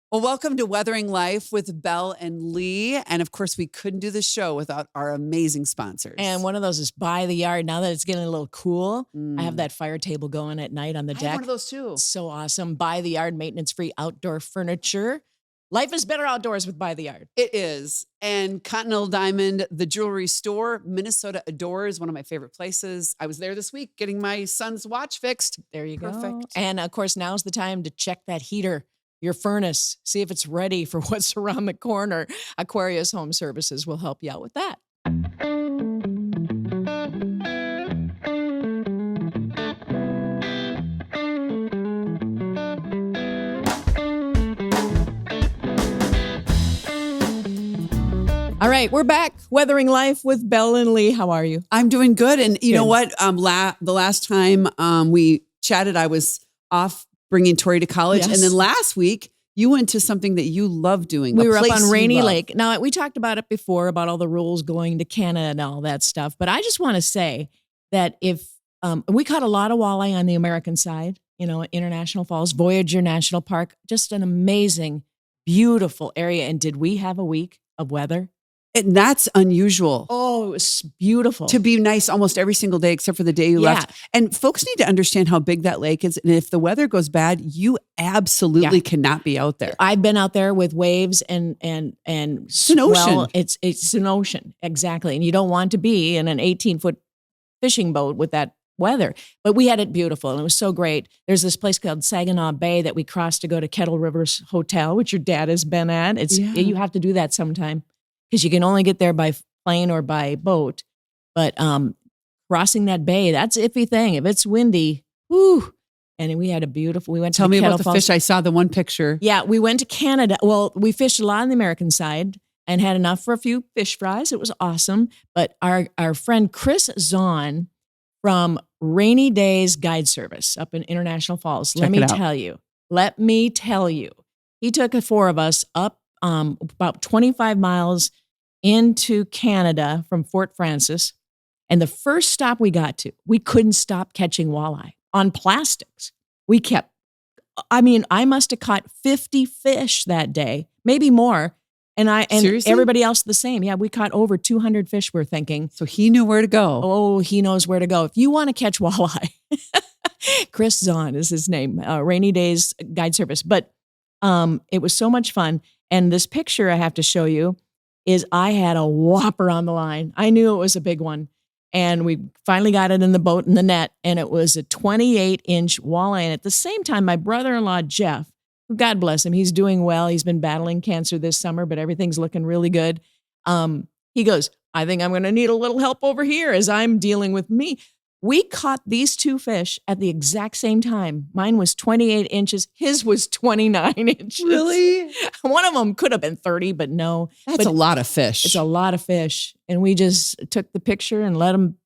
Well, welcome to Weathering Life with Bel and Lee. And of course, we couldn't do the show without our amazing sponsors. And one of those is By the Yard. Now that it's getting a little cool, I have that fire table going at night on the deck. I have one of those too. It's so awesome. By the Yard, maintenance-free outdoor furniture. Life is better outdoors with By the Yard. It is. And Continental Diamond, the jewelry store, Minnesota Adores, one of my favorite places. I was there this week getting my son's watch fixed. There you go. Perfect. And of course, now's the time to check that heater, your furnace, see if it's ready for what's around the corner. Aquarius Home Services will help you out with that. All right, we're back. Weathering Life with Bel and Lee. How are you? I'm doing good. And you know what? The last time we chatted, I was off bringing Tori to college. Yes. And then last week, you went to something that you love doing. We were up on Rainy Lake. Now, we talked about it before, about all the rules going to Canada and all that stuff. But I just want to say that if we caught a lot of walleye on the American side, International Falls, Voyager National Park, just an amazing, beautiful area. And did we have a week of weather? And that's unusual. Oh, it was beautiful. To be nice almost every single day except for the day you left. And folks need to understand how big that lake is. And if the weather goes bad, you absolutely cannot be out there. I've been out there with waves and it's an ocean. It's an ocean, exactly. And you don't want to be in an 18-foot fishing boat with that weather. But we had it beautiful and it was so great. There's this place called Saginaw Bay that we crossed to go to Kettle Rivers Hotel, which your dad has been at. You have to do that sometime, because you can only get there by plane or by boat. But crossing that bay, that's an iffy thing. If it's windy, whoo. And we had a beautiful, we went to Tell me Kettle about the Falls. fish. I saw the one picture. Yeah, we went to Canada. Well, we fished a lot on the American side and had enough for a few fish fries. It was awesome. But our friend Chris Zahn from Rainy Days Guide Service up in International Falls, let me tell you, he took the four of us up about 25 miles into Canada from Fort Francis. And the first stop we got to, we couldn't stop catching walleye on plastics. I must have caught 50 fish that day, maybe more. And Seriously? Everybody else the same. Yeah, we caught over 200 fish, we're thinking. So he knew where to go. Oh, he knows where to go. If you want to catch walleye, Chris Zahn is his name, Rainy Days Guide Service. But it was so much fun. And this picture I have to show you is I had a whopper on the line. I knew it was a big one. And we finally got it in the boat in the net. And it was a 28-inch walleye. And at the same time, my brother-in-law, Jeff, who, God bless him, he's doing well. He's been battling cancer this summer, but everything's looking really good. He goes, I think I'm going to need a little help over here as I'm dealing with me. We caught these two fish at the exact same time. Mine was 28 inches. His was 29 inches. Really? One of them could have been 30, but no. That's a lot of fish. It's a lot of fish. And we just took the picture and let them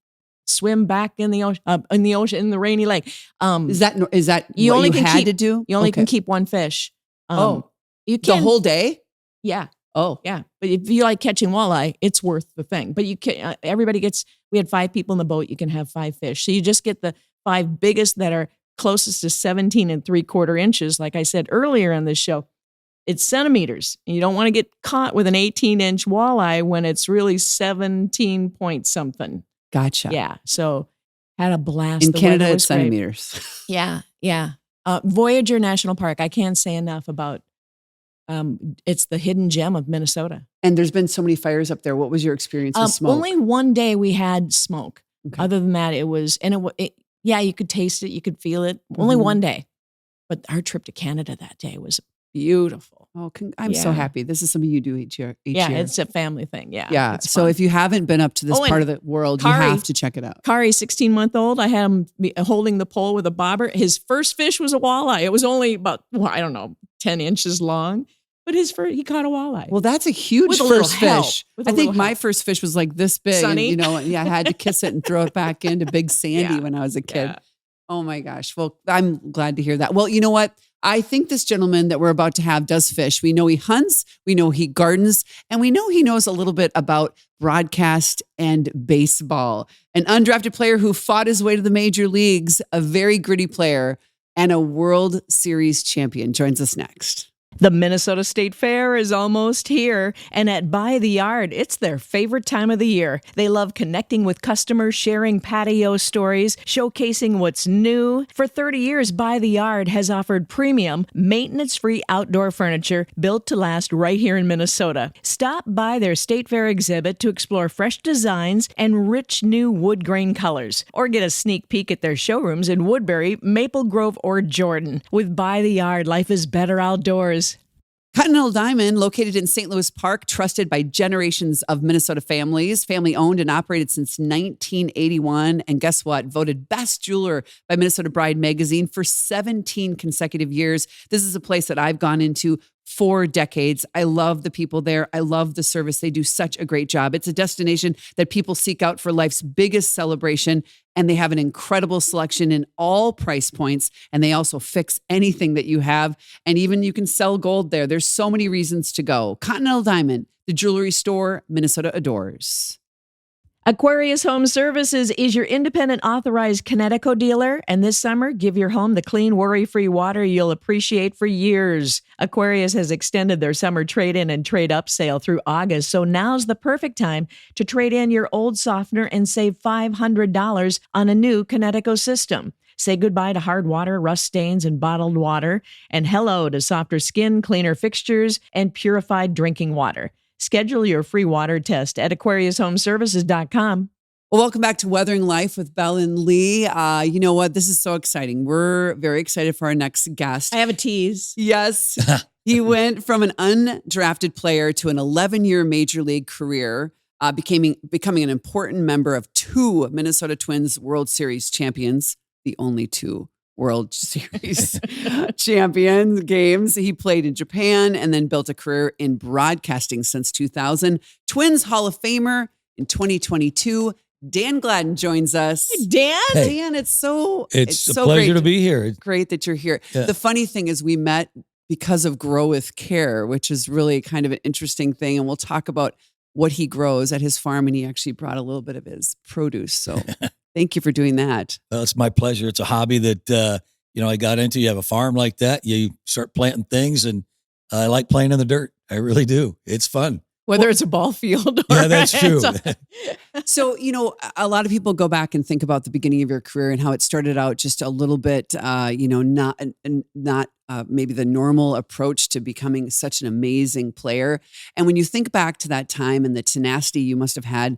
swim back in the ocean, in the Rainy Lake. Is that what you had to do? You only can keep one fish. You can the whole day? Yeah. Oh, yeah. But if you like catching walleye, it's worth the thing. But you can. We had 5 people in the boat. You can have 5 fish. So you just get the 5 biggest that are closest to 17 3/4 inches. Like I said earlier in this show, it's centimeters. And you don't want to get caught with an 18-inch walleye when it's really 17 point something. Gotcha. Yeah. So had a blast. In Canada, it's centimeters. Yeah. Yeah. Voyager National Park. I can't say enough about. It's the hidden gem of Minnesota. And there's been so many fires up there. What was your experience with smoke? Only one day we had smoke. Okay. Other than that, you could taste it, you could feel it. Only one day. But our trip to Canada that day was beautiful. Oh, I'm so happy. This is something you do each year. It's a family thing. Yeah. Yeah. So if you haven't been up to this part of the world, you have to check it out. Kari, 16-month-old, I had him holding the pole with a bobber. His first fish was a walleye. It was only about, 10 inches long. But he caught a walleye. Well, that's a huge first fish. I think my first fish was like this big. Sunny. And, I had to kiss it and throw it back into Big Sandy when I was a kid. Yeah. Oh my gosh. Well, I'm glad to hear that. Well, you know what? I think this gentleman that we're about to have does fish. We know he hunts, we know he gardens, and we know he knows a little bit about broadcast and baseball. An undrafted player who fought his way to the major leagues, a very gritty player, and a World Series champion joins us next. The Minnesota State Fair is almost here, and at By the Yard, it's their favorite time of the year. They love connecting with customers, sharing patio stories, showcasing what's new. For 30 years, By the Yard has offered premium, maintenance-free outdoor furniture built to last right here in Minnesota. Stop by their State Fair exhibit to explore fresh designs and rich new wood grain colors, or get a sneak peek at their showrooms in Woodbury, Maple Grove, or Jordan. With By the Yard, life is better outdoors. Continental Diamond, located in St. Louis Park, trusted by generations of Minnesota families, family owned and operated since 1981. And guess what? Voted best jeweler by Minnesota Bride magazine for 17 consecutive years. This is a place that I've gone into for decades. I love the people there. I love the service. They do such a great job. It's a destination that people seek out for life's biggest celebration. And they have an incredible selection in all price points. And they also fix anything that you have. And even you can sell gold there. There's so many reasons to go. Continental Diamond, the jewelry store Minnesota adores. Aquarius Home Services is your independent authorized Connecticut dealer, and this summer, give your home the clean, worry-free water you'll appreciate for years. Aquarius has extended their summer trade-in and trade-up sale through August, so now's the perfect time to trade in your old softener and save $500 on a new Connecticut system. Say goodbye to hard water, rust stains, and bottled water, and hello to softer skin, cleaner fixtures, and purified drinking water. Schedule your free water test at aquariushomeservices.com. Well, welcome back to Weathering Life with Bel and Lee. You know what? This is so exciting. We're very excited for our next guest. I have a tease. Yes. He went from an undrafted player to an 11-year major league career, becoming an important member of 2 Minnesota Twins World Series champions, the only 2 World Series champion games. He played in Japan and then built a career in broadcasting since 2000. Twins Hall of Famer in 2022. Dan Gladden joins us. Hey, Dan? Hey. Dan, it's so a so pleasure great to be here. Great that you're here. Yeah. The funny thing is we met because of Grow with Care, which is really kind of an interesting thing. And we'll talk about what he grows at his farm. And he actually brought a little bit of his produce. So thank you for doing that. Well, it's my pleasure. It's a hobby that, I got into. You have a farm like that, you start planting things, and I like playing in the dirt. I really do. It's fun. Whether it's a ball field or Yeah, that's true. So, a lot of people go back and think about the beginning of your career and how it started out just a little bit, not maybe the normal approach to becoming such an amazing player. And when you think back to that time and the tenacity you must have had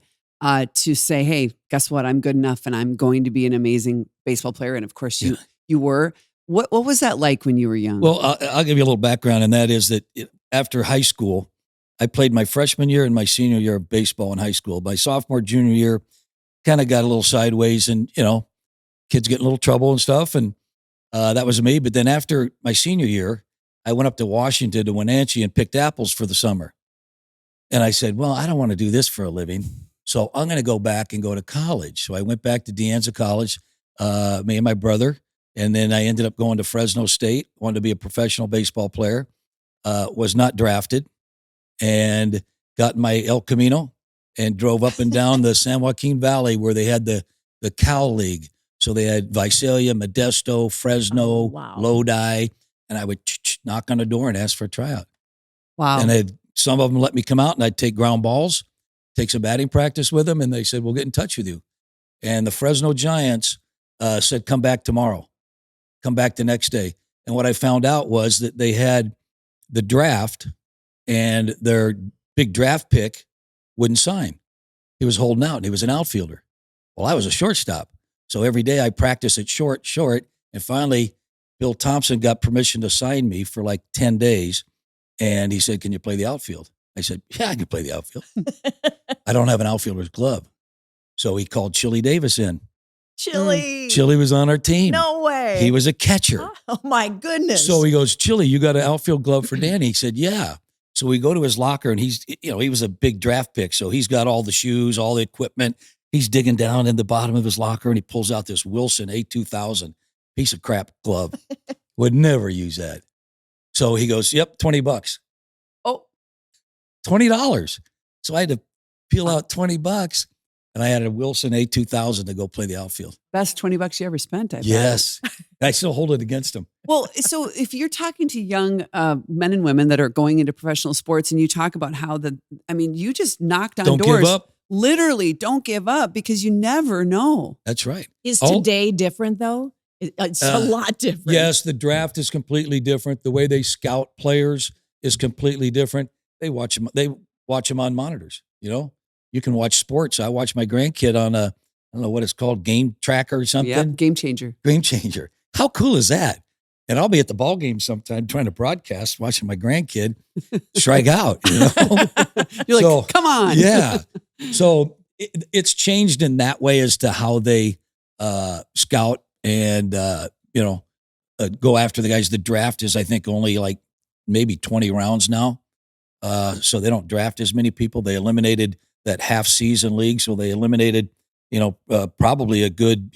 to say, hey, guess what? I'm good enough and I'm going to be an amazing baseball player. And of course you were. What was that like when you were young? Well, I'll give you a little background, and that is that after high school, I played my freshman year and my senior year of baseball in high school. My sophomore, junior year, kind of got a little sideways, and, kids get in a little trouble and stuff. And that was me. But then after my senior year, I went up to Washington to Wenatchee and picked apples for the summer. And I said, well, I don't want to do this for a living, so I'm going to go back and go to college. So I went back to De Anza College, me and my brother. And then I ended up going to Fresno State, wanted to be a professional baseball player, was not drafted, and got in my El Camino and drove up and down the San Joaquin Valley where they had the Cow League. So they had Visalia, Modesto, Fresno, Lodi, and I would knock on the door and ask for a tryout. Wow. And some of them let me come out, and I'd take ground balls, take some batting practice with them, and they said, we'll get in touch with you. And the Fresno Giants said, come back tomorrow. Come back the next day. And what I found out was that they had the draft, and their big draft pick wouldn't sign. He was holding out, and he was an outfielder. Well, I was a shortstop. So every day I practiced at short. And finally, Bill Thompson got permission to sign me for like 10 days. And he said, can you play the outfield? I said, yeah, I can play the outfield. I don't have an outfielder's glove. So he called Chili Davis in. Chili was on our team. No way. He was a catcher. Oh, my goodness. So he goes, Chili, you got an outfield glove for Danny? He said, yeah. So we go to his locker, and he was a big draft pick. So he's got all the shoes, all the equipment. He's digging down in the bottom of his locker, and he pulls out this Wilson A2000 piece of crap glove. Would never use that. So he goes, yep, $20. Oh, $20. So I had to peel out $20. and I had a Wilson A2000 to go play the outfield. Best $20 you ever spent, I bet. Yes. I still hold it against him. Well, so if you're talking to young men and women that are going into professional sports and you talk about how you just knocked on Don't doors. give up. Literally, don't give up because you never know. That's right. Is today different though? It's a lot different. Yes, the draft is completely different. The way they scout players is completely different. They watch them on monitors. You can watch sports. I watch my grandkid on I don't know what it's called, Game Tracker or something. Yeah, Game Changer. Game Changer. How cool is that? And I'll be at the ball game sometime trying to broadcast, watching my grandkid strike out. You're like, come on. Yeah. So it's changed in that way as to how they scout and go after the guys. The draft is, I think, only like maybe 20 rounds now. So they don't draft as many people. They eliminated that half season league. So they eliminated, probably a good,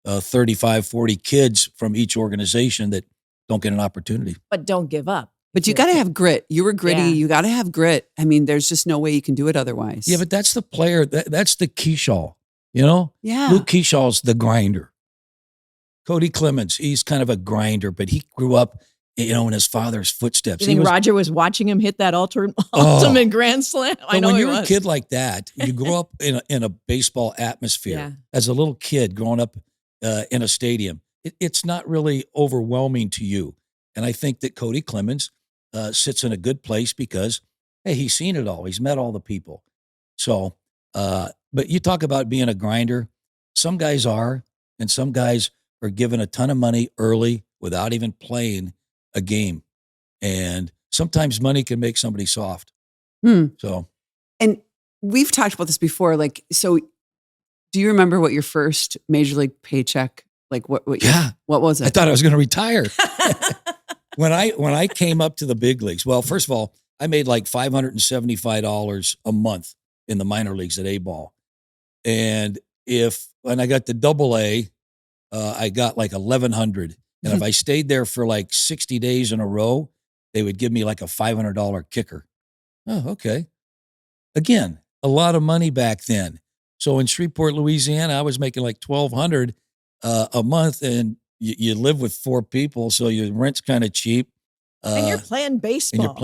35, 40 kids from each organization that don't get an opportunity. But don't give up. But you got to have grit. You were gritty. Yeah. You got to have grit. I mean, there's just no way you can do it otherwise. Yeah, but that's the player. That's the Keyshaw, Yeah. Luke Keeshaw's the grinder. Cody Clemens, he's kind of a grinder, but he grew up, in his father's footsteps. You think Roger was watching him hit that ultimate grand slam? I know when he you're was. a kid like that, you grow up in a baseball atmosphere. As a little kid growing up in a stadium, it's not really overwhelming to you. And I think that Cody Clemens sits in a good place because, hey, he's seen it all. He's met all the people. So, but you talk about being a grinder. Some guys are, and some guys are given a ton of money early without even playing a game. And sometimes money can make somebody soft. So, and we've talked about this before. Like, so do you remember what your first major league paycheck, like what was it? I thought I was going to retire. When I came up to the big leagues, well, first of all, I made like $575 a month in the minor leagues at A-ball. And when I got to AA, I got like 1,100. And if I stayed there for like 60 days in a row, they would give me like a $500 kicker. Oh, okay. Again, a lot of money back then. So in Shreveport, Louisiana, I was making like $1,200 a month, and you live with 4 people, so your rent's kind of cheap. And you're playing baseball.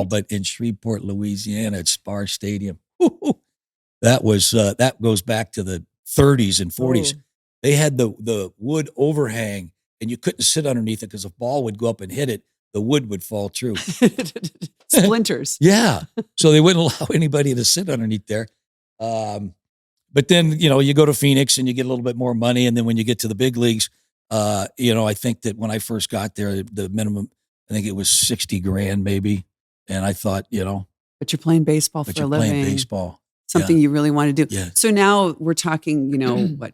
Right? But in Shreveport, Louisiana, at Spar Stadium, that goes back to the 30s and 40s. Oh. They had the wood overhang, and you couldn't sit underneath it because if a ball would go up and hit it, the wood would fall through. Splinters. Yeah. So they wouldn't allow anybody to sit underneath there. But then, you go to Phoenix and you get a little bit more money. And then when you get to the big leagues, I think that when I first got there, the minimum, I think it was 60 grand maybe. And I thought, but you're playing baseball for a living. Playing baseball. Something you really want to do. Yeah. So now we're talking, what,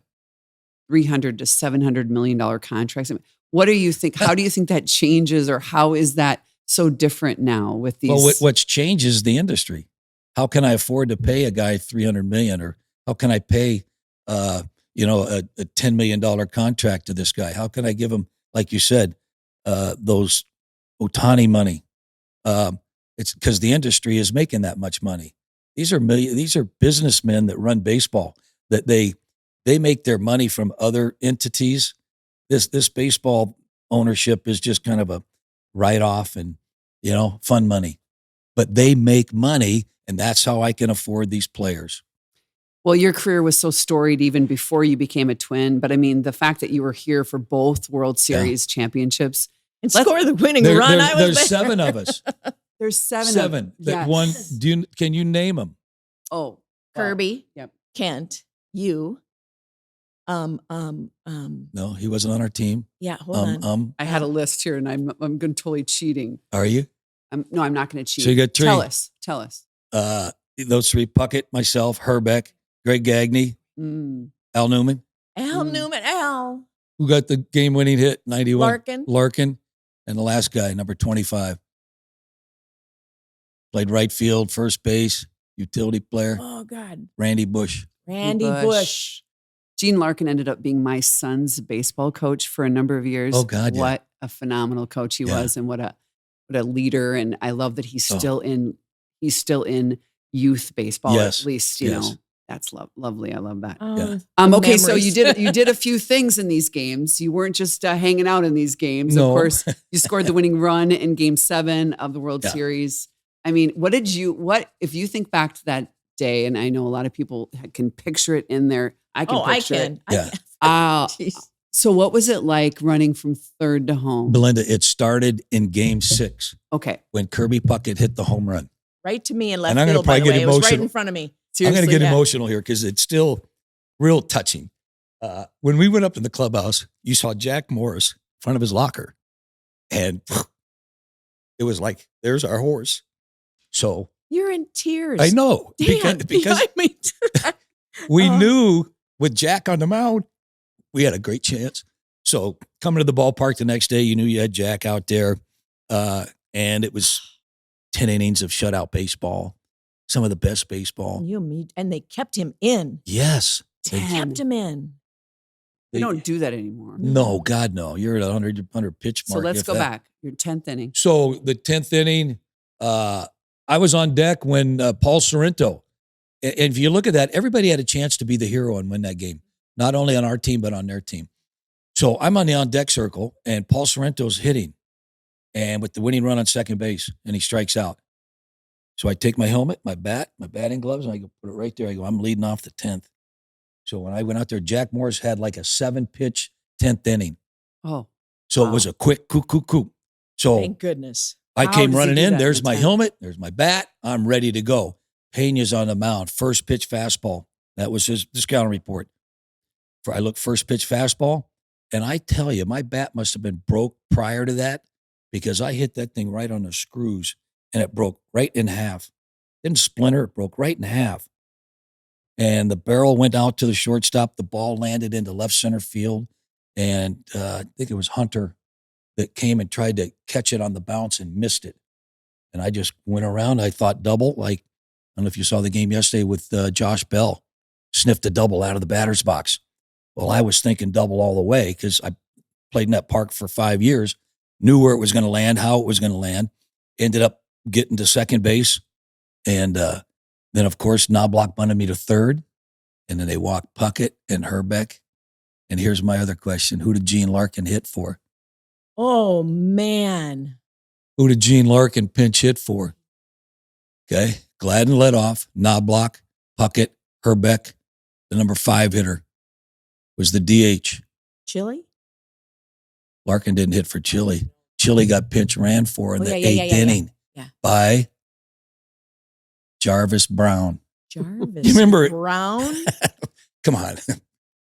$300 to $700 million contracts. I mean, what do you think? How do you think that changes, or how is that so different now with these? Well, what's changed is the industry. How can I afford to pay a guy $300 million, or how can I pay, a $10 million contract to this guy? How can I give him, like you said, those Ohtani money? It's because the industry is making that much money. These are businessmen that run baseball, that they make their money from other entities. This baseball ownership is just kind of a write-off and, fun money. But they make money, and that's how I can afford these players. Well, your career was so storied even before you became a Twin. But I mean, the fact that you were here for both World Series championships. And score the winning run. There's 7 of us. There's 7. 7 that won. Can you name them? Oh, Kirby. Yep. Kent. You. No, he wasn't on our team. Yeah, hold on. I had a list here, and I'm going totally cheating. Are you? No, I'm not going to cheat. So you got 3. Tell us. Those 3: Puckett, myself, Herbeck, Greg Gagne, Al Newman. Al. Who got the game-winning hit? 91. Larkin. And the last guy, number 25. Played right field, first base, utility player. Oh, God. Randy Bush. Randy Bush. Gene Larkin ended up being my son's baseball coach for a number of years. Oh, God, yeah. What a phenomenal coach he was, and what a leader. And I love that he's still in youth baseball, Yes. at least, you know. That's lovely. I love that. Oh, Okay, so memories. you did a few things in these games. You weren't just hanging out in these games. No. Of course, you scored the winning run in Game 7 of the World Yeah. Series. I mean, what if you think back to that day? And I know a lot of people can picture it in there. I can picture it. Yeah. Jeez. So what was it like running from third to home? Belinda, it started in Game 6 Okay, when Kirby Puckett hit the home run. Right to me in left And I'm gonna field, by the probably way. get It was right emotional. in front of me. seriously. I'm going to get yeah. emotional here because it's still real touching. When we went up to the clubhouse, you saw Jack Morris in front of his locker, and it was like, there's our horse. So You're in tears. I know Dan, because behind me. we knew with Jack on the mound, we had a great chance. So coming to the ballpark the next day, you knew you had Jack out there, and it was 10 innings of shutout baseball, some of the best baseball. And they kept him in. Yes. They kept him in. They don't do that anymore. No, God, no. You're at 100 pitch mark. So let's if go that. back. Your 10th inning. So the 10th inning, I was on deck when Paul Sorrento, and if you look at that, everybody had a chance to be the hero and win that game, not only on our team, but on their team. So I'm on the on-deck circle, and Paul Sorrento's hitting, and with the winning run on second base, and he strikes out. So I take my helmet, my bat, my batting gloves, and I go put it right there. I go, I'm leading off the 10th. So when I went out there, Jack Morris had like a 7-pitch 10th inning. Oh, So wow. it was a quick coup. So Thank goodness. I How came does he running do in. that There's in my 10? helmet. There's my bat. I'm ready to go. Pena's on the mound. First pitch fastball. That was his scouting report. I looked first pitch fastball. And I tell you, my bat must have been broke prior to that because I hit that thing right on the screws and it broke right in half. Didn't splinter. It broke right in half. And the barrel went out to the shortstop. The ball landed into left center field. And I think it was Hunter that came and tried to catch it on the bounce and missed it. And I just went around. I thought double. Like, I don't know if you saw the game yesterday with Josh Bell, sniffed a double out of the batter's box. Well, I was thinking double all the way because I played in that park for 5 years, knew where it was going to land, how it was going to land, ended up getting to second base. And then, of course, Knobloch bunted me to third. And then they walked Puckett and Herbeck. And here's my other question. Who did Gene Larkin hit for? Oh, man. Who did Gene Larkin pinch hit for? Okay. Gladden led off. Knobloch, Puckett, Herbeck. The number 5 hitter was the DH. Chili? Larkin didn't hit for Chile. Chile got pinch ran for in the 8th inning by Jarvis Brown. Jarvis You remember it? Brown? Come on.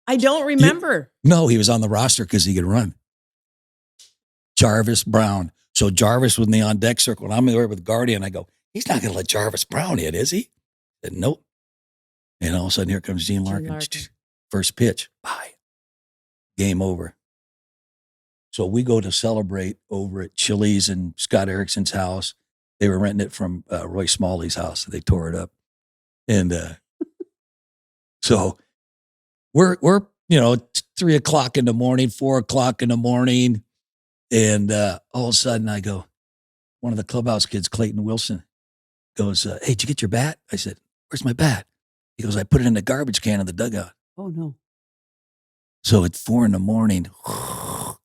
I don't remember. No, he was on the roster because he could run. Jarvis Brown. So Jarvis was in the on-deck circle, and I'm there with Guardian. I go, he's not going to let Jarvis Brown hit, is he? I said, nope. And all of a sudden, here comes Gene Larkin. First pitch. Bye. Game over. So we go to celebrate over at Chili's and Scott Erickson's house. They were renting it from Roy Smalley's house. So they tore it up. And so we're 3 o'clock in the morning, 4 o'clock in the morning. And all of a sudden I go, one of the clubhouse kids, Clayton Wilson, goes, hey, did you get your bat? I said, where's my bat? He goes, I put it in the garbage can in the dugout. Oh, no. So at 4 a.m,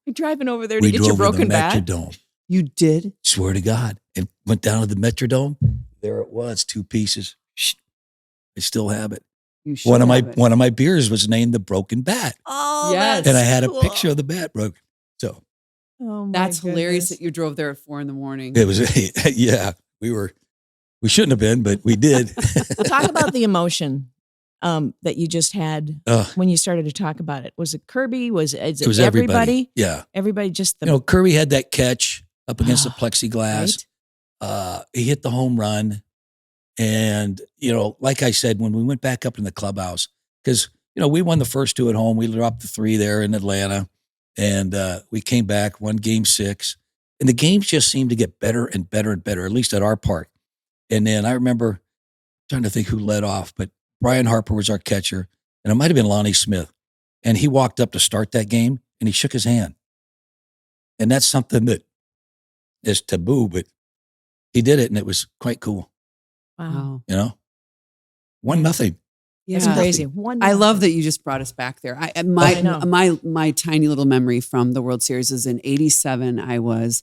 You're driving over there to we get drove your broken to the bat? Metrodome. You did? Swear to God. And went down to the Metrodome. There it was, 2 pieces. I still have it. You should One of have it. my beers was named the Broken Bat. Oh, Yes. that's And I had a cool. picture of the bat broken. So Oh, my That's hilarious goodness. that you drove there at 4 a.m. it was, yeah, we shouldn't have been, but we did. Talk about the emotion that you just had Ugh. when you started to talk about it. Was it Kirby? Is it It was everybody? Yeah. Everybody just the Kirby had that catch up against the plexiglass. right? He hit the home run. And, like I said, when we went back up in the clubhouse, because, we won the first 2 at home. We dropped the 3 there in Atlanta. And we came back, won game 6. And the games just seemed to get better and better and better, at least at our park. And then I remember trying to think who led off, but Brian Harper was our catcher. And it might have been Lonnie Smith. And he walked up to start that game and he shook his hand. And that's something that is taboo, but he did it and it was quite cool. Wow. Wow. 1-0. Yeah. It's crazy. One I love nothing. that you just brought us back there. I know. My tiny little memory from the World Series is in '87. I was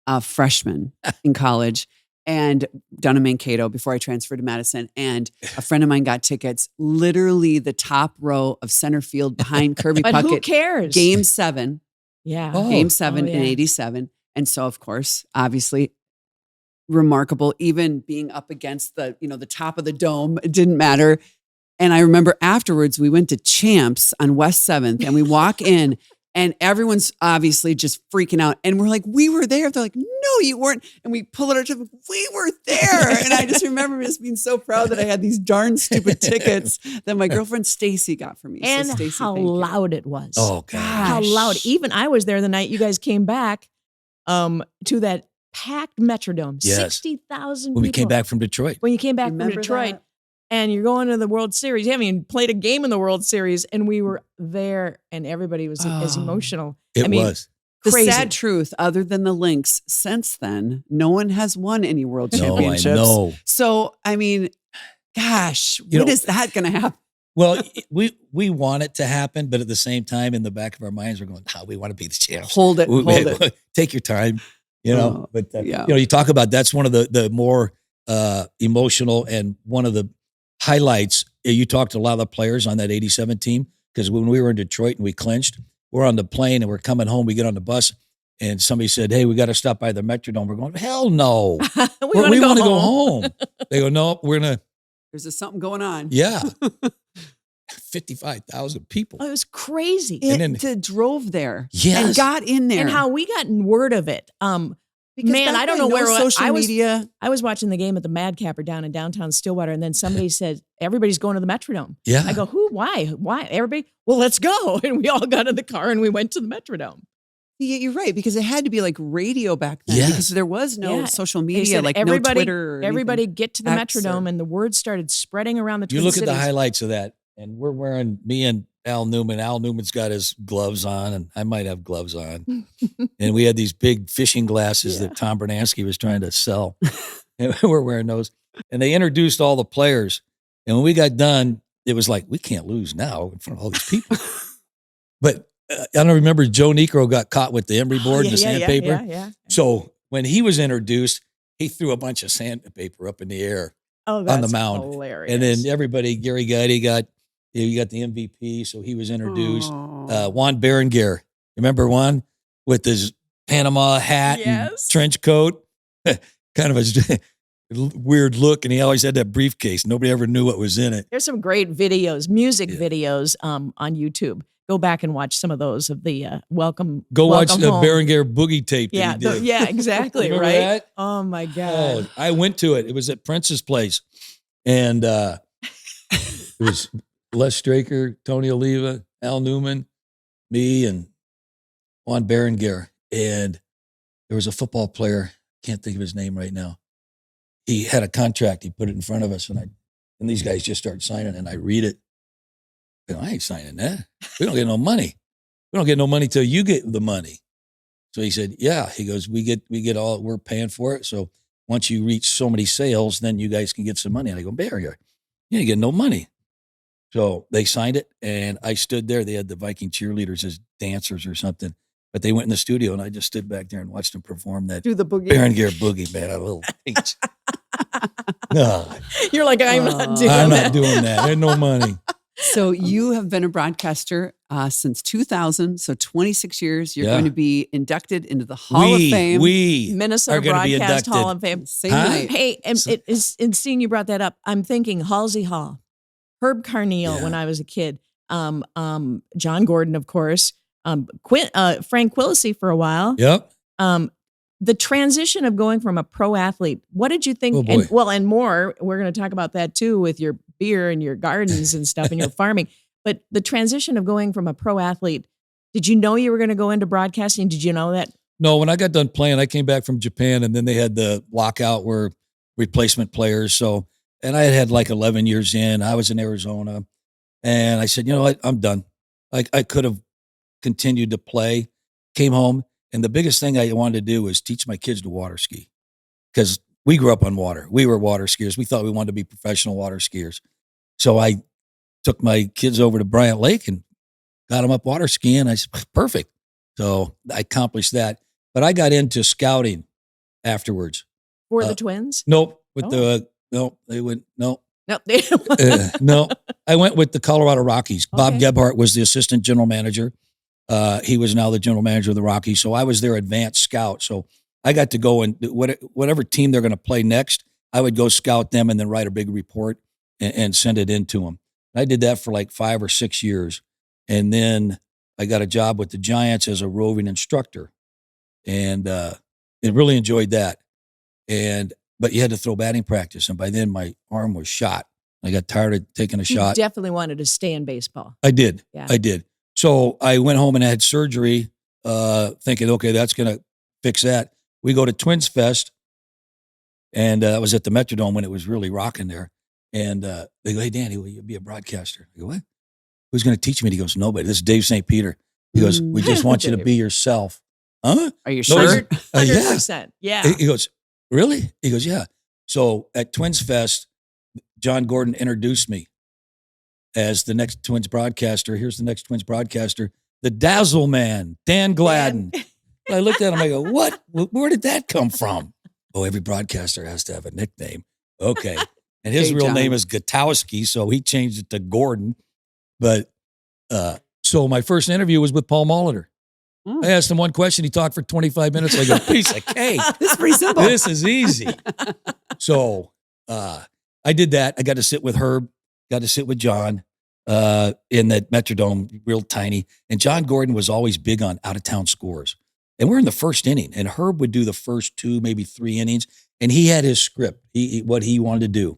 a freshman in college and down in Mankato before I transferred to Madison. And a friend of mine got tickets, literally the top row of center field behind Kirby But who Puckett. cares? Game 7. Yeah. Oh. Game 7 Oh, in yeah. '87. And so, of course, obviously, remarkable. Even being up against the top of the dome, it didn't matter. And I remember afterwards, we went to Champs on West 7th, and we walk in, and everyone's obviously just freaking out. And we're like, we were there. They're like, no, you weren't. And we pull it out, we were there. And I just remember just being so proud that I had these darn stupid tickets that my girlfriend Stacy got for me. And so Stacey, how thank you. loud it was. Oh, God. How loud. Even I was there the night you guys came back to that packed Metrodome. Yes. 60,000 When people. we came back from Detroit. When you came back Remember from Detroit. that? And you're going to the World Series. You haven't even played a game in the World Series. And we were there and everybody was as Oh. emotional. It I mean, was. The crazy. sad truth, other than the Lynx, since then, no one has won any world No, championships. I know. So, I mean, gosh, You when know- is that going to happen? Well, we want it to happen, but at the same time, in the back of our minds, we're going, "No, we want to be the champs. Hold it. Take your time." Oh, But yeah. you talk about that's one of the more emotional and one of the highlights. You talked to a lot of the players on that '87 team because when we were in Detroit and we clinched, we're on the plane and we're coming home. We get on the bus and somebody said, "Hey, we got to stop by the Metrodome." We're going, "Hell no, we we want to go home." They go, "No, we're gonna." There's just something going on. Yeah, 55,000 people. Oh, it was crazy. It drove there Yes. and got in there. And how we got word of it. Because Man, back I don't then, know where social I was. media. I was watching the game at the Madcapper down in downtown Stillwater, and then somebody said, everybody's going to the Metrodome. Yeah. I go, who? Why? Everybody? Well, let's go. And we all got in the car and we went to the Metrodome. Yeah, you're right, because it had to be like radio back then, Yes. because there was no Yeah. social They media, said like everybody, no Twitter. Or everybody anything. get to the X or- Metrodome, and the word started spreading around the Twin You look at Cities. the highlights of that, and we're wearing me and Al Newman. Al Newman's got his gloves on, and I might have gloves on. And we had these big fishing glasses that Tom Bernansky was trying to sell, and we're wearing those. And they introduced all the players, and when we got done, it was like we can't lose now in front of all these people. But I don't remember Joe Necro got caught with the emery board and the sandpaper. Yeah. So when he was introduced, he threw a bunch of sandpaper up in the air. Oh, that's on the mound. hilarious. And then everybody, Gary Gutty you got the MVP, so he was introduced. Oh. Juan Berenguer, remember Juan with his Panama hat and Yes. trench coat, kind of a weird look, and he always had that briefcase. Nobody ever knew what was in it. There's some great videos, music videos on YouTube. Go back and watch some of those of the welcome. Go watch welcome the home. Berenguer boogie tape. Yeah, that he did. yeah, exactly. Remember right. that? Oh my Oh, god. I went to it. It was at Prince's place, and it was Les Straker, Tony Oliva, Al Newman, me, and Juan Berenguer. And there was a football player, can't think of his name right now. He had a contract. He put it in front of us, and these guys just start signing, and I read it. I ain't signing that. We don't get no money. We don't get no money till you get the money. So he said, yeah. He goes, we get all, we're paying for it. So once you reach so many sales, then you guys can get some money. And I go, Berenguer, you ain't getting no money. So they signed it, and I stood there. They had the Viking cheerleaders as dancers or something, but they went in the studio, and I just stood back there and watched them perform that Do the boogie. Berenguer boogie, man. A little peach. No, You're like, I'm not doing I'm that. not doing that. There's no money. So you have been a broadcaster since 2000, so 26 years. You're Yeah. going to be inducted into the Hall of Fame. We Minnesota are gonna be Broadcast inducted. Hall of Fame. Same Huh? night. Hey, and seeing you brought that up, I'm thinking Halsey Hall, Herb Carneal Yeah. when I was a kid, John Gordon, of course, Frank Quillisi for a while. Yep. The transition of going from a pro athlete, what did you think? Oh, boy. And more, we're going to talk about that too with your beer and your gardens and stuff and your farming. But the transition of going from a pro athlete, did you know you were going to go into broadcasting? Did you know that? No, when I got done playing, I came back from Japan, and then they had the lockout where replacement players. So, and I had like 11 years in. I was in Arizona, and I said, you know what, I'm done. I could have continued to play. Came home, and the biggest thing I wanted to do was teach my kids to water ski, because we grew up on water. We were water skiers. We thought we wanted to be professional water skiers. So I took my kids over to Bryant Lake and got them up water skiing. I said, perfect. So I accomplished that. But I got into scouting afterwards. For the Twins? Nope. They went, no. No, they no. I went with the Colorado Rockies. Okay. Bob Gebhardt was the assistant general manager. He was now the general manager of the Rockies. So I was their advanced scout. So I got to go and whatever team they're going to play next, I would go scout them and then write a big report and send it in to them. I did that for like 5 or 6 years. And then I got a job with the Giants as a roving instructor. And I really enjoyed that. But you had to throw batting practice. And by then my arm was shot. I got tired of taking a shot. You definitely wanted to stay in baseball. I did. Yeah. I did. So I went home and had surgery, thinking, okay, that's going to fix that. We go to Twins Fest. And I was at the Metrodome when it was really rocking there. And they go, hey, Danny, will you be a broadcaster? I go, what? Who's going to teach me? And he goes, nobody. This is Dave St. Peter. He goes, we just want you to be yourself. Huh? Are you sure? 100%. Yeah. He goes, really? He goes, yeah. So at Twins Fest, John Gordon introduced me as the next Twins broadcaster. Here's the next Twins broadcaster, the Dazzle Man, Dan Gladden. I looked at him, I go, what? Where did that come from? Oh, every broadcaster has to have a nickname. Okay. And his real name is Gutowski, so he changed it to Gordon. But so my first interview was with Paul Molitor. I asked him one question. He talked for 25 minutes. I go, piece of cake. This is pretty simple. This is easy. So I did that. I got to sit with Herb, got to sit with John in that Metrodome, real tiny. And John Gordon was always big on out-of-town scores. And we're in the first inning. And Herb would do the first 2, maybe 3 innings. And he had his script, what he wanted to do.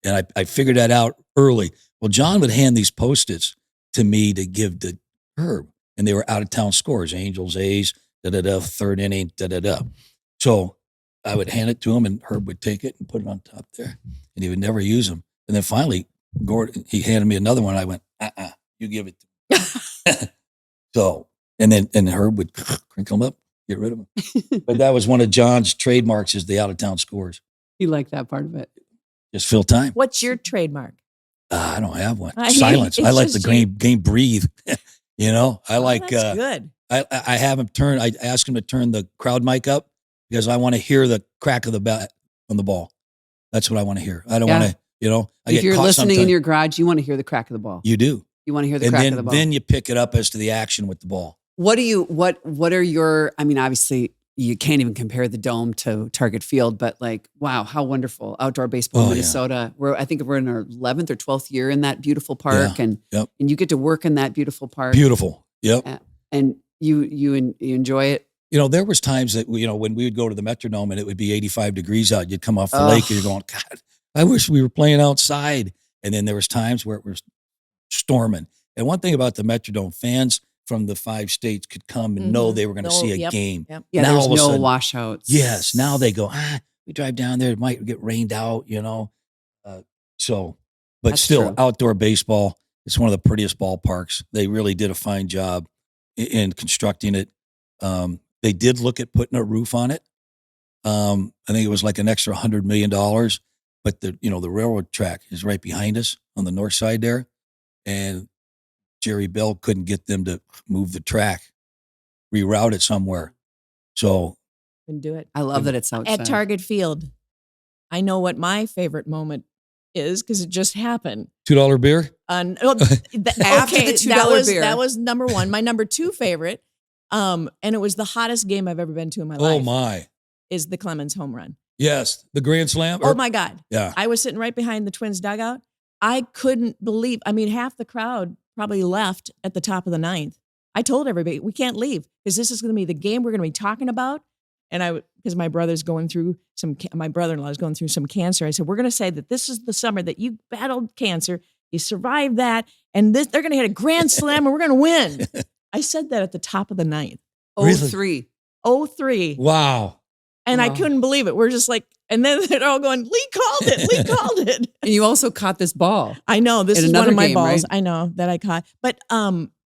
And I figured that out early. Well, John would hand these Post-its to me to give to Herb. And they were out-of-town scores, Angels, A's, da-da-da, third inning, da-da-da. So I would hand it to him, and Herb would take it and put it on top there. And he would never use them. And then finally, Gordon, he handed me another one. I went, you give it to me. So, and Herb would crinkle them up, get rid of them. But that was one of John's trademarks, is the out-of-town scores. You like that part of it. Just fill time. What's your trademark? I don't have one. Silence. I like the game breathe. You know, I like, that's good. I have him turn, I ask him to turn the crowd mic up because I want to hear the crack of the bat on the ball. That's what I want to hear. I don't want to, you know, if you're listening in your garage, you want to hear the crack of the ball. You do. You want to hear the crack of the ball. Then you pick it up as to the action with the ball. What are your, I mean, obviously you can't even compare the Dome to Target Field, but like, wow, how wonderful. Outdoor baseball in Minnesota. Yeah. I think we're in our 11th or 12th year in that beautiful park. Yeah. And you get to work in that beautiful park. Beautiful. Yep. And you enjoy it. You know, there was times that, you know, when we would go to the Metrodome and it would be 85 degrees out, you'd come off the lake and you're going, God, I wish we were playing outside. And then there was times where it was storming. And one thing about the Metrodome, fans from the 5 states could come and know they were going to see a game. Yeah, now, there's no washouts. Yes. Now they go, we drive down there, it might get rained out, you know. But that's still true. Outdoor baseball, it's one of the prettiest ballparks. They really did a fine job in constructing it. They did look at putting a roof on it. I think it was like an extra $100 million, but the railroad track is right behind us on the north side there. And Jerry Bell couldn't get them to move the track, reroute it somewhere. So Couldn't do it. I love that it's outside. At Target Field, I know what my favorite moment is because it just happened. $2 beer? After the $2 beer. That was number 1. My number 2 favorite, and it was the hottest game I've ever been to in my life. Oh, my. Is the Clemens home run. Yes. The Grand Slam? Oh, my God. Yeah. I was sitting right behind the Twins dugout. I couldn't believe, half the crowd probably left at the top of the 9th. I told everybody, we can't leave because this is going to be the game we're going to be talking about. And because my brother-in-law is going through some cancer. I said, we're going to say that this is the summer that you battled cancer. You survived that. And they're going to hit a grand slam and we're going to win. I said that at the top of the 9th. Really? 03. Wow. And I couldn't believe it. We're just like, and then they're all going, Lee called it. Lee called it. And you also caught this ball. I know. This is one of my balls. Right? I know that I caught. But,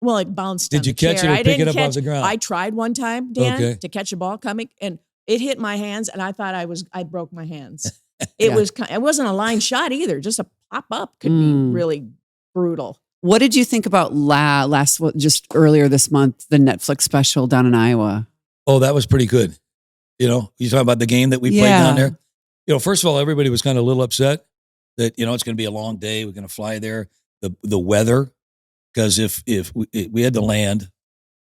it bounced on Did you the catch chair. it or pick it up off the ground? I tried one time, Dan, to catch a ball coming, and it hit my hands, and I thought I broke my hands. It wasn't a line shot either. Just a pop up could be really brutal. What did you think about just earlier this month, the Netflix special down in Iowa? Oh, that was pretty good. You talking about the game that we played down there? First of all, everybody was kind of a little upset that, it's going to be a long day. We're going to fly there. The weather, because if we had to land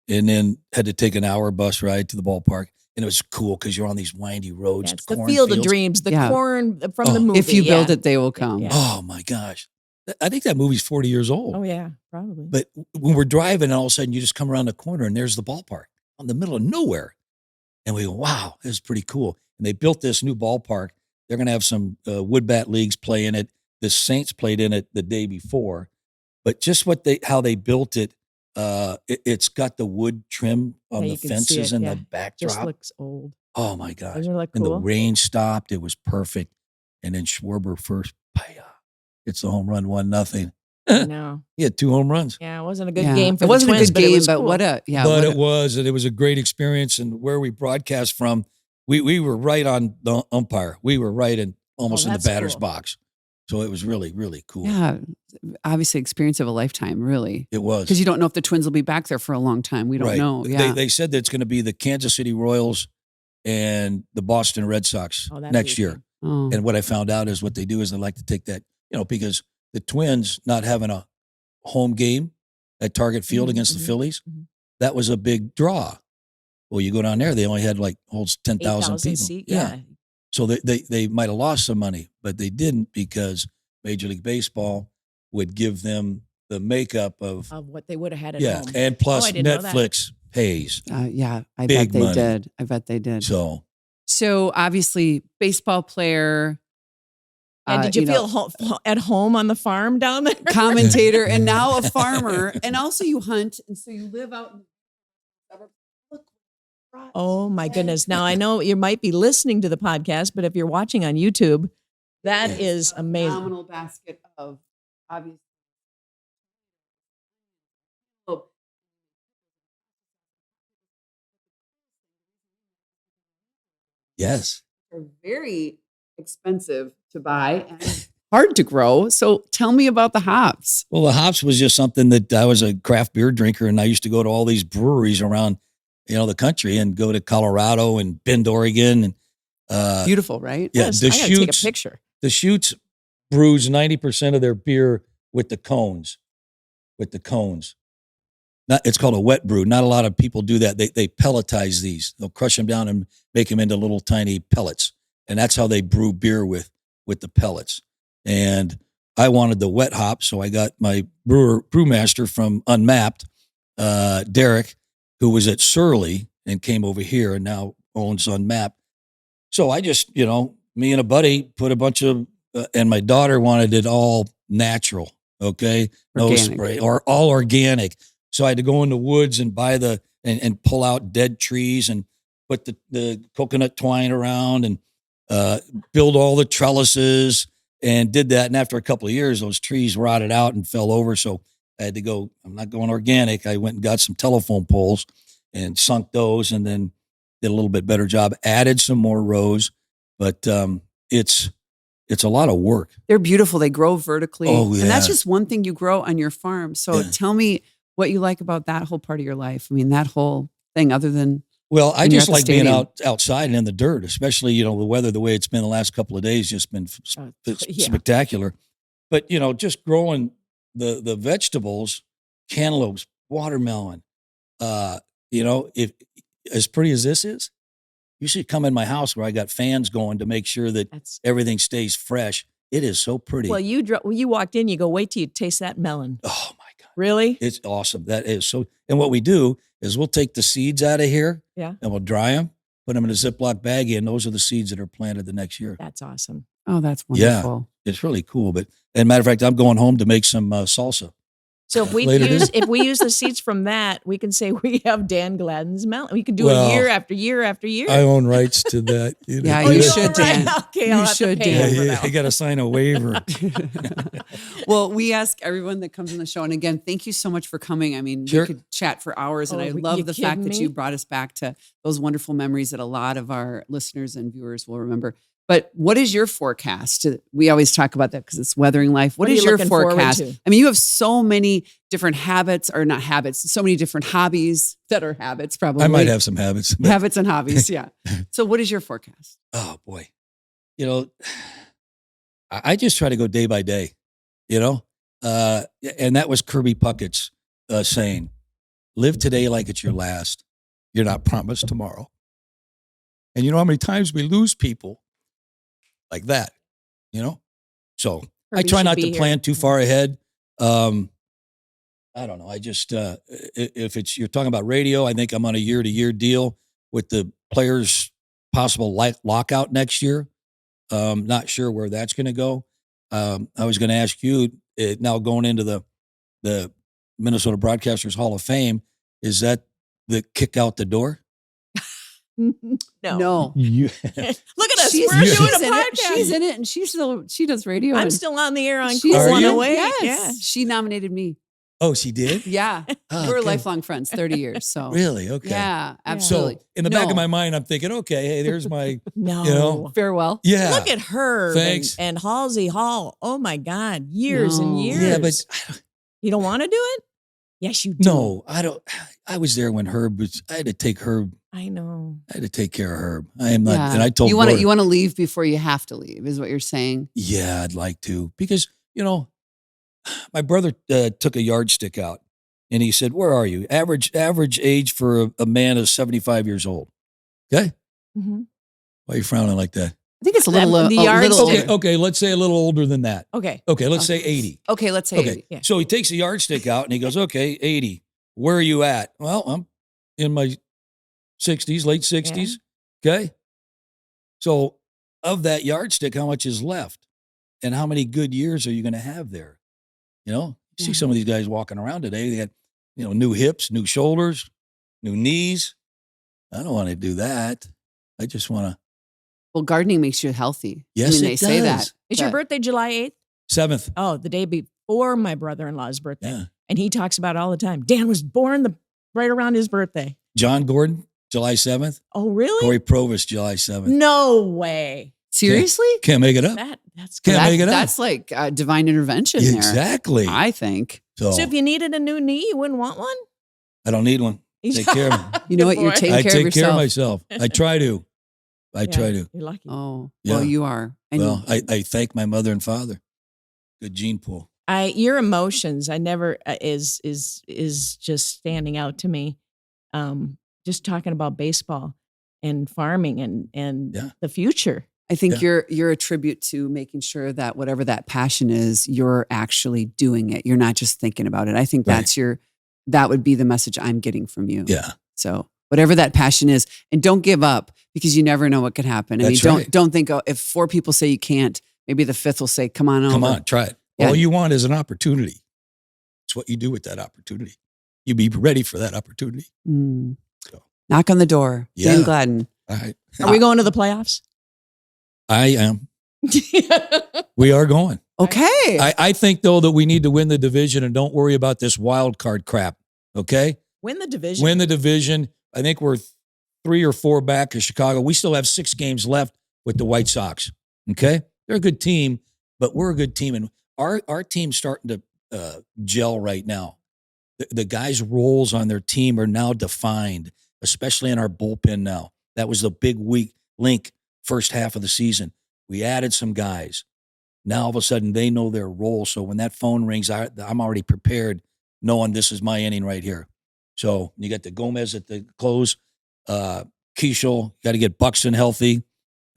and then had to take an hour bus ride to the ballpark, and it was cool because you're on these windy roads. Yeah, it's the field of dreams, the corn from the movie. If you build it, they will come. Yeah. Oh my gosh. I think that movie's 40 years old. Oh yeah, probably. But when we're driving and all of a sudden you just come around the corner and there's the ballpark on the middle of nowhere. And we go, wow, this is pretty cool. And they built this new ballpark. They're going to have some wood bat leagues play in it. The Saints played in it the day before. But just how they built it, it's got the wood trim on the fences and the backdrop. Just looks old. Oh my gosh. Doesn't it look and cool? the rain stopped. It was perfect. And then Schwarber first, it's the home run, 1-0. No. He had 2 home runs. Yeah, it wasn't a good game for it wasn't the Twins, a good game, it was but cool. It was a great experience. And where we broadcast from, we were right on the umpire. We were right almost in the batter's box. So it was really, really cool. Yeah, obviously experience of a lifetime, really. It was. Because you don't know if the Twins will be back there for a long time. We don't know. Yeah. They said that it's going to be the Kansas City Royals and the Boston Red Sox next year. Oh. And what I found out is what they do is they like to take that, because the Twins not having a home game at Target Field against the Phillies, that was a big draw. Well, you go down there, they only had holds 10,000 people. Yeah. So they might have lost some money, but they didn't because Major League Baseball would give them the makeup of what they would have had at home. And plus Netflix pays. I big bet they money. did. I bet they did. So obviously, baseball player. And did you feel at home on the farm down there? Commentator and now a farmer. And also you hunt. And so you live out in the Oh my goodness. Now I know you might be listening to the podcast, but if you're watching on YouTube, that is amazing. Phenomenal basket of obviously. Yes. They're very expensive to buy and hard to grow. So tell me about the hops. Well, the hops was just something that I was a craft beer drinker and I used to go to all these breweries around, the country and go to Colorado and Bend, Oregon. And beautiful, right? Yeah. Yes, I gotta take a picture. The Chutes brews 90% of their beer with the cones. It's called a wet brew. Not a lot of people do that. They pelletize these. They'll crush them down and make them into little tiny pellets. And that's how they brew beer with the pellets. And I wanted the wet hop, so I got my brewmaster from Unmapped, Derek, who was at Surly and came over here and now owns Unmapped. So I just, me and a buddy put a bunch of, and my daughter wanted it all natural, okay? No spray, or all organic. So I had to go in the woods and buy and pull out dead trees and put the coconut twine around and build all the trellises and did that. And after a couple of years, those trees rotted out and fell over. So I had to go, I'm not going organic. I went and got some telephone poles and sunk those and then did a little bit better job, added some more rows. But it's a lot of work. They're beautiful. They grow vertically. Oh, yeah. And that's just one thing you grow on your farm. So tell me what you like about that whole part of your life. I mean, that whole thing other than. Well, I just like being outside and in the dirt, especially, the weather, the way it's been the last couple of days, just been spectacular. But, just growing the vegetables, cantaloupes, watermelon, if as pretty as this is, you should come in my house where I got fans going to make sure that everything stays fresh. It is so pretty. Well, you walked in, you go, wait till you taste that melon. Oh my God. Really? It's awesome. That is so. And what we do is we'll take the seeds out of here and we'll dry them, put them in a Ziploc baggie, and those are the seeds that are planted the next year. That's awesome. Oh, that's wonderful. Yeah, it's really cool. But as a matter of fact, I'm going home to make some salsa. So if we use the seeds from that, we can say we have Dan Gladden's melon. We can do it year after year after year. I own rights to that. Yeah, you should, Dan. Okay, I'll have to pay for that. You got to sign a waiver. Well, we ask everyone that comes on the show, and again, thank you so much for coming. I mean, we could chat for hours, and I love the fact that you brought us back to those wonderful memories that a lot of our listeners and viewers will remember. But what is your forecast? We always talk about that because it's weathering life. What are is you your looking forward forecast? to? I mean, you have so many different habits, or not habits, so many different hobbies that are habits, probably. I might have some habits. but- habits and hobbies. Yeah. So what is your forecast? Oh boy. You know, I just try to go day by day, you know? And that was Kirby Puckett's saying, live today like it's your last. You're not promised tomorrow. And you know how many times we lose people like that, you know? So I Kirby try should not be to here. plan too far ahead. I don't know. I just, if you're talking about radio, I think I'm on a year-to-year deal with the players' possible lockout next year. Not sure where that's going to go. I was going to ask you, now going into the Minnesota Broadcasters Hall of Fame, is that the kick out the door? No. You, Look at us. She's, We're she's doing a in it. podcast. She's in it, and she does radio. I'm and still on the air on she's Cool Are you? 108. Yes. Yeah. She nominated me. oh, she did? Yeah. Oh, We're okay. lifelong friends, 30 years. So Really? Okay. yeah, So absolutely. in the back No. of my mind, I'm thinking, okay, hey, there's my, No. you know, Farewell. yeah. Look at her Thanks. and Halsey Hall. Oh my God. Years and No. years. Yeah, but You don't want to do it? Yes, you do. no, I don't. I was there when Herb was, I had to take Herb. I know. I had to take care of Herb. I am not, Yeah. and I told you want Gordon, to leave before you have to leave, is what you're saying. yeah, I'd like to, because, you know, my brother took a yardstick out and he said, where are you? Average age for a man is 75 years old. Okay. Mm-hmm. Why are you frowning like that? I think it's a little, The a yardstick. little Okay. older. Okay. Let's say a little older than that. Okay. Okay. Let's say 80. Okay, let's say Okay. 80. Yeah. So he takes a yardstick out and he goes, okay, 80. Where are you at? Well, I'm in my 60s, late 60s. Okay. So of that yardstick, how much is left? And how many good years are you going to have there? You know, you see Yeah. some of these guys walking around today. They got, you know, new hips, new shoulders, new knees. I don't want to do that. I just want to. Well, gardening makes you healthy. Yes, I mean, it they say that. does. Is your but- birthday July 8th? 7th. Oh, the day before my brother-in-law's birthday. Yeah. And he talks about it all the time. Dan was born right around his birthday. John Gordon, July 7th. Oh, really? Corey Provis, July 7th. No way. Seriously? Can't make it up. That's Can't good. make it up. That's like divine intervention there. Exactly. I think. So So if you needed a new knee, you wouldn't want one? I don't need one. Take care of me. You know what? You're Good boy. taking I care take of care of yourself. myself. I try to. I Yeah, try to. You're lucky. Oh, Yeah. well, you are. And Well, I thank my mother and father. Good gene pool. Your emotions, I never is just standing out to me. Just talking about baseball and farming and Yeah. the future. I think Yeah. you're a tribute to making sure that whatever that passion is, you're actually doing it. You're not just thinking about it. I think Right. that would be the message I'm getting from you. Yeah. So whatever that passion is, and don't give up because you never know what could happen. I That's mean, right. don't think, oh, if 4 people say you can't, maybe the 5th will say, come on over. Come on, try it. Yeah. All you want is an opportunity. It's what you do with that opportunity. You be ready for that opportunity. Mm. So. Knock on the door. Yeah. Dan Gladden. All right. Are we going to the playoffs? I am. We are going. Okay. I think, though, that we need to win the division and don't worry about this wild card crap. Okay? Win the division. Win the division. I think we're 3 or 4 back of Chicago. We still have 6 games left with the White Sox. Okay? They're a good team, but we're a good team. And our team's starting to gel right now. The guys' roles on their team are now defined, especially in our bullpen now. That was the big weak link first half of the season. We added some guys. Now, all of a sudden, they know their role. So when that phone rings, I'm already prepared, knowing this is my inning right here. So you got the Gomez at the close. Keishel, got to get Buxton healthy.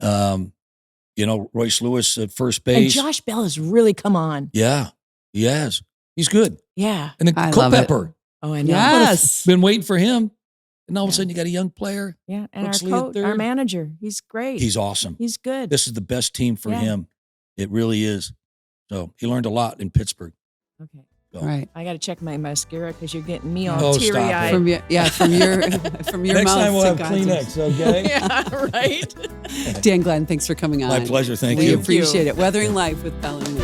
Royce Lewis at first and base. Josh Bell has really come on. Yeah, he has. He's good. Yeah. And then I love it. Culpepper. Oh, I know. Yes. Been waiting for him. And all of a Yeah. sudden, you got a young player. Yeah. And our Huxley at coach, our third. manager, he's great. He's awesome. He's good. This is the best team for Yeah. him. It really is. So he learned a lot in Pittsburgh. Okay. So. Right. I got to check my mascara because you're getting me all Oh, stop teary it. eyed. From your Next mouth. time we'll to have God's Kleenex, okay? Yeah, right. Dan Glenn, thanks for coming on. My pleasure. Thank we you. appreciate it. Weathering Life with Bel Lee.